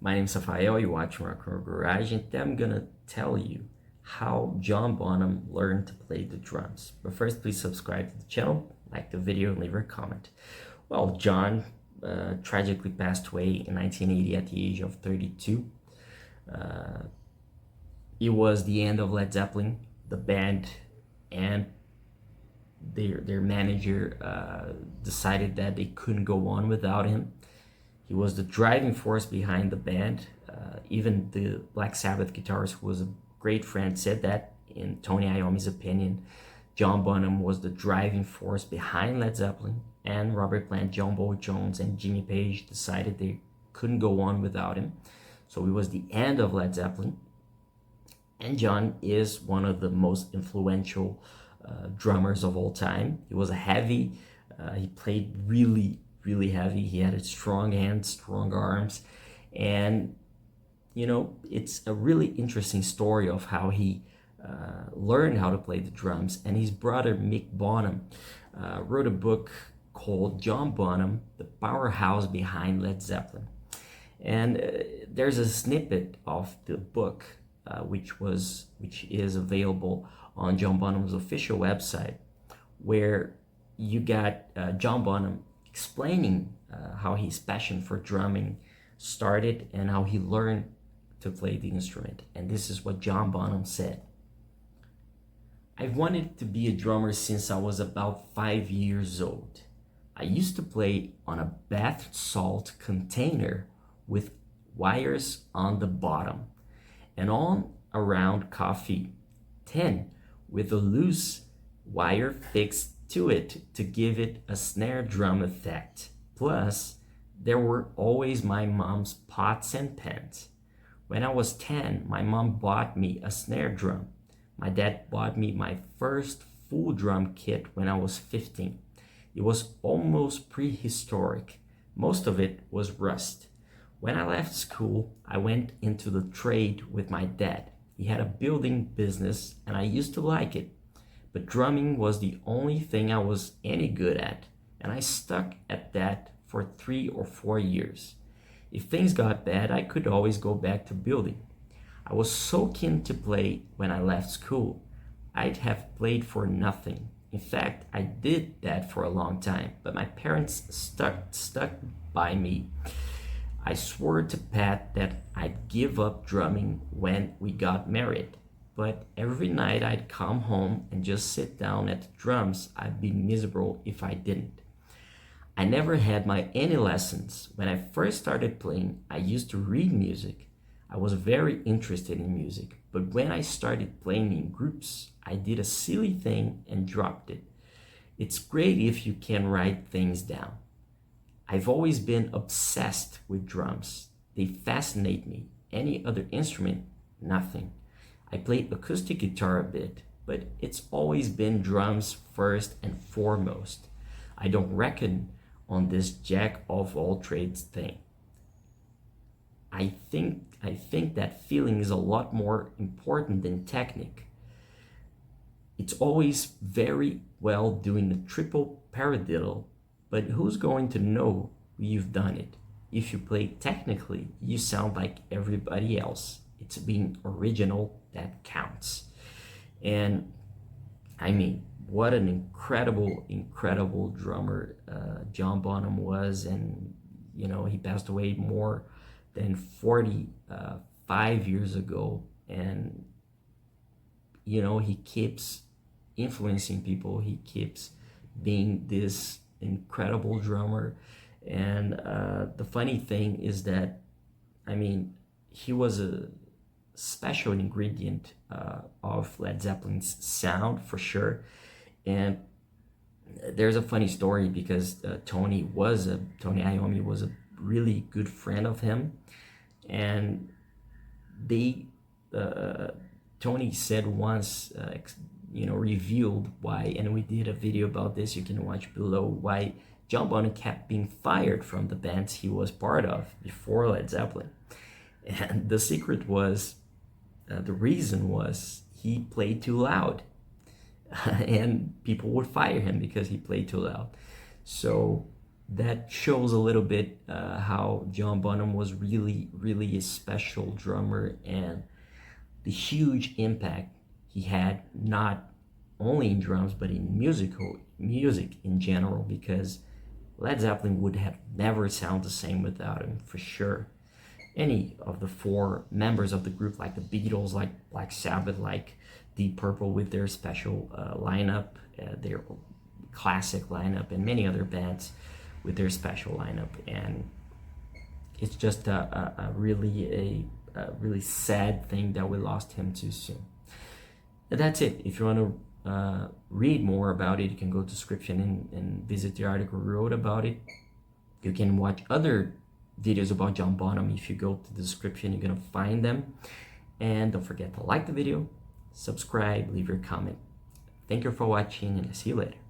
My name is Rafael, you watch Rock and Roll Garage, and today I'm gonna tell you how John Bonham learned to play the drums. But first, please subscribe to the channel, like the video, and leave a comment. Well, John tragically passed away in 1980 at the age of 32. It was the end of Led Zeppelin, the band, and their manager decided that they couldn't go on without him. He was the driving force behind the band. Even the Black Sabbath guitarist, who was a great friend, said that, in Tony Iommi's opinion, John Bonham was the driving force behind Led Zeppelin, and Robert Plant, John Paul Jones, and Jimmy Page decided they couldn't go on without him. So it was the end of Led Zeppelin. And John is one of the most influential drummers of all time. He was a heavy, he played really heavy. He had strong hands, strong arms, and it's a really interesting story of how he learned how to play the drums. And his brother Mick Bonham wrote a book called John Bonham, the Powerhouse Behind Led Zeppelin. And there's a snippet of the book which is available on John Bonham's official website, where you got John Bonham explaining how his passion for drumming started and how he learned to play the instrument. And this is what John Bonham said: "I've wanted to be a drummer since I was about 5 years old. I used to play on a bath salt container with wires on the bottom, and on a round coffee tin with a loose wire fixed to it to give it a snare drum effect. Plus, there were always my mom's pots and pans. When I was 10, my mom bought me a snare drum. My dad bought me my first full drum kit when I was 15. It was almost prehistoric. Most of it was rust. When I left school, I went into the trade with my dad. He had a building business and I used to like it. But drumming was the only thing I was any good at, and I stuck at that for 3 or 4 years. If things got bad, I could always go back to building. I was so keen to play when I left school. I'd have played for nothing. In fact, I did that for a long time, but my parents stuck by me. I swore to Pat that I'd give up drumming when we got married. But every night I'd come home and just sit down at the drums. I'd be miserable if I didn't. I never had any lessons. When I first started playing, I used to read music. I was very interested in music. But when I started playing in groups, I did a silly thing and dropped it. It's great if you can write things down. I've always been obsessed with drums. They fascinate me. Any other instrument, nothing. I played acoustic guitar a bit, but it's always been drums first and foremost. I don't reckon on this jack of all trades thing. I think that feeling is a lot more important than technique. It's always very well doing a triple paradiddle, but who's going to know you've done it? If you play technically, you sound like everybody else. It's being original that counts." And I mean, what an incredible drummer John Bonham was. And he passed away more than 45 years ago, and he keeps influencing people. He keeps being this incredible drummer. And the funny thing is that, I mean, he was a special ingredient of Led Zeppelin's sound, for sure. And there's a funny story, because Tony Iommi was a really good friend of him, and Tony said once, revealed why, and we did a video about this, you can watch below, why John Bonham kept being fired from the bands he was part of before Led Zeppelin. And the secret was, the reason was, he played too loud. And people would fire him because he played too loud. So that shows a little bit how John Bonham was really a special drummer, and the huge impact he had, not only in drums but in music in general, because Led Zeppelin would have never sounded the same without him, for sure. Any of the four members of the group, like the Beatles, like Black Sabbath, like Deep Purple with their special lineup, their classic lineup, and many other bands with their special lineup. And it's just a really sad thing that we lost him too soon. And that's it. If you want to read more about it, you can go to the description and visit the article we wrote about it. You can watch other videos about John Bonham. If you go to the description, you're gonna find them. And don't forget to like the video, subscribe, leave your comment. Thank you for watching, and I'll see you later.